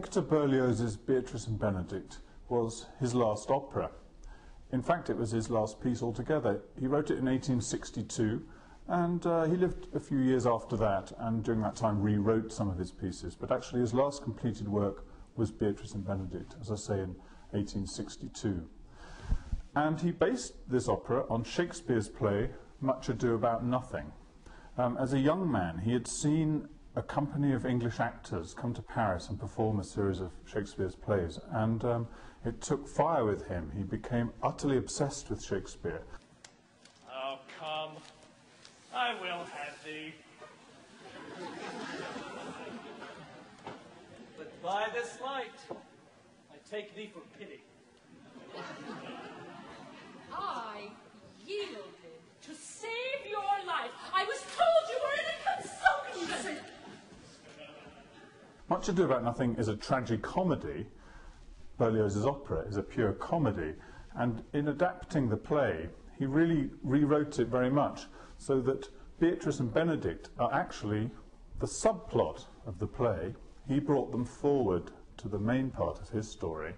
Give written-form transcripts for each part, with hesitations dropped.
Hector Berlioz's Beatrice and Benecit was his last opera. In fact, it was his last piece altogether. He wrote it in 1862, and he lived a few years after that, and during that time rewrote some of his pieces. But actually his last completed work was Beatrice and Benecit, as I say, in 1862. And he based this opera on Shakespeare's play, Much Ado About Nothing. As a young man, he had seen a company of English actors come to Paris and perform a series of Shakespeare's plays, and it took fire with him. He became utterly obsessed with Shakespeare. Oh, come. I will have thee. But by this light, I take thee for pity. I yielded to save your life. I was told you were in a consumption. Much Ado About Nothing is a tragicomedy. Berlioz's opera is a pure comedy. And in adapting the play, he really rewrote it very much so that Beatrice and Benecit are actually the subplot of the play. He brought them forward to the main part of his story.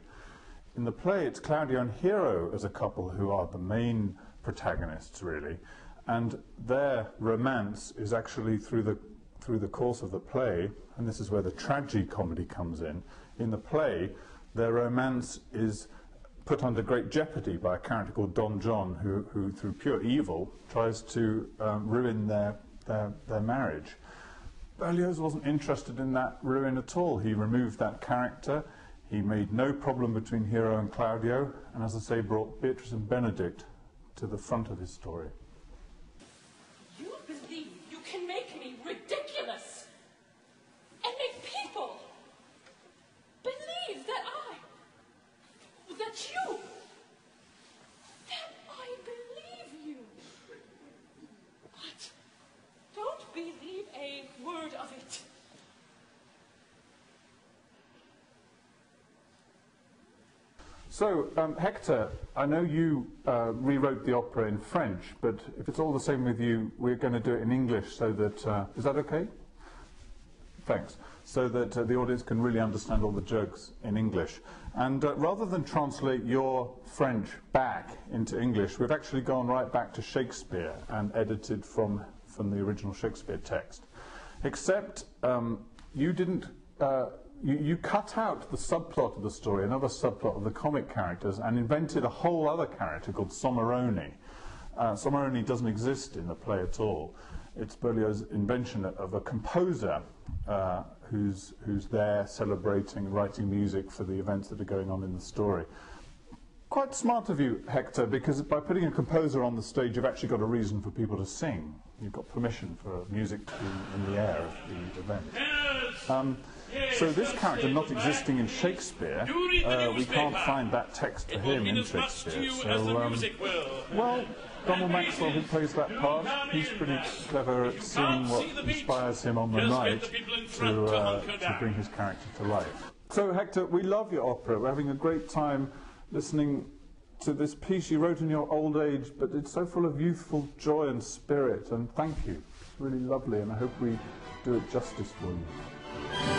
In the play, it's Claudio and Hero as a couple who are the main protagonists, really. And their romance is actually through the course of the play, and this is where the tragicomedy comes in. In the play, their romance is put under great jeopardy by a character called Don John, who through pure evil, tries to ruin their marriage. Berlioz wasn't interested in that ruin at all. He removed that character. He made no problem between Hero and Claudio, and as I say, brought Beatrice and Benecit to the front of his story. You believe you can make me ridiculous and make people believe that I believe you. But don't believe a word of it. So, Hector, I know you rewrote the opera in French, but if it's all the same with you, we're going to do it in English so that, is that okay? Thanks. So that the audience can really understand all the jokes in English. And rather than translate your French back into English, we've actually gone right back to Shakespeare and edited from the original Shakespeare text. Except you didn't... You cut out the subplot of the story, another subplot of the comic characters, and invented a whole other character called Sommeroni. Sommeroni doesn't exist in the play at all. It's Berlioz's invention of a composer who's there celebrating, writing music for the events that are going on in the story. Quite smart of you, Hector, because by putting a composer on the stage, you've actually got a reason for people to sing. You've got permission for music to be in the air of the event. So this character not existing in Shakespeare, we can't find that text for him in Shakespeare. So, well, Donald Maxwell, who plays that part, he's pretty clever at seeing what inspires him on the night to bring his character to life. So, Hector, we love your opera. We're having a great time listening to this piece you wrote in your old age, but it's so full of youthful joy and spirit, and thank you. It's really lovely, and I hope we do it justice for you.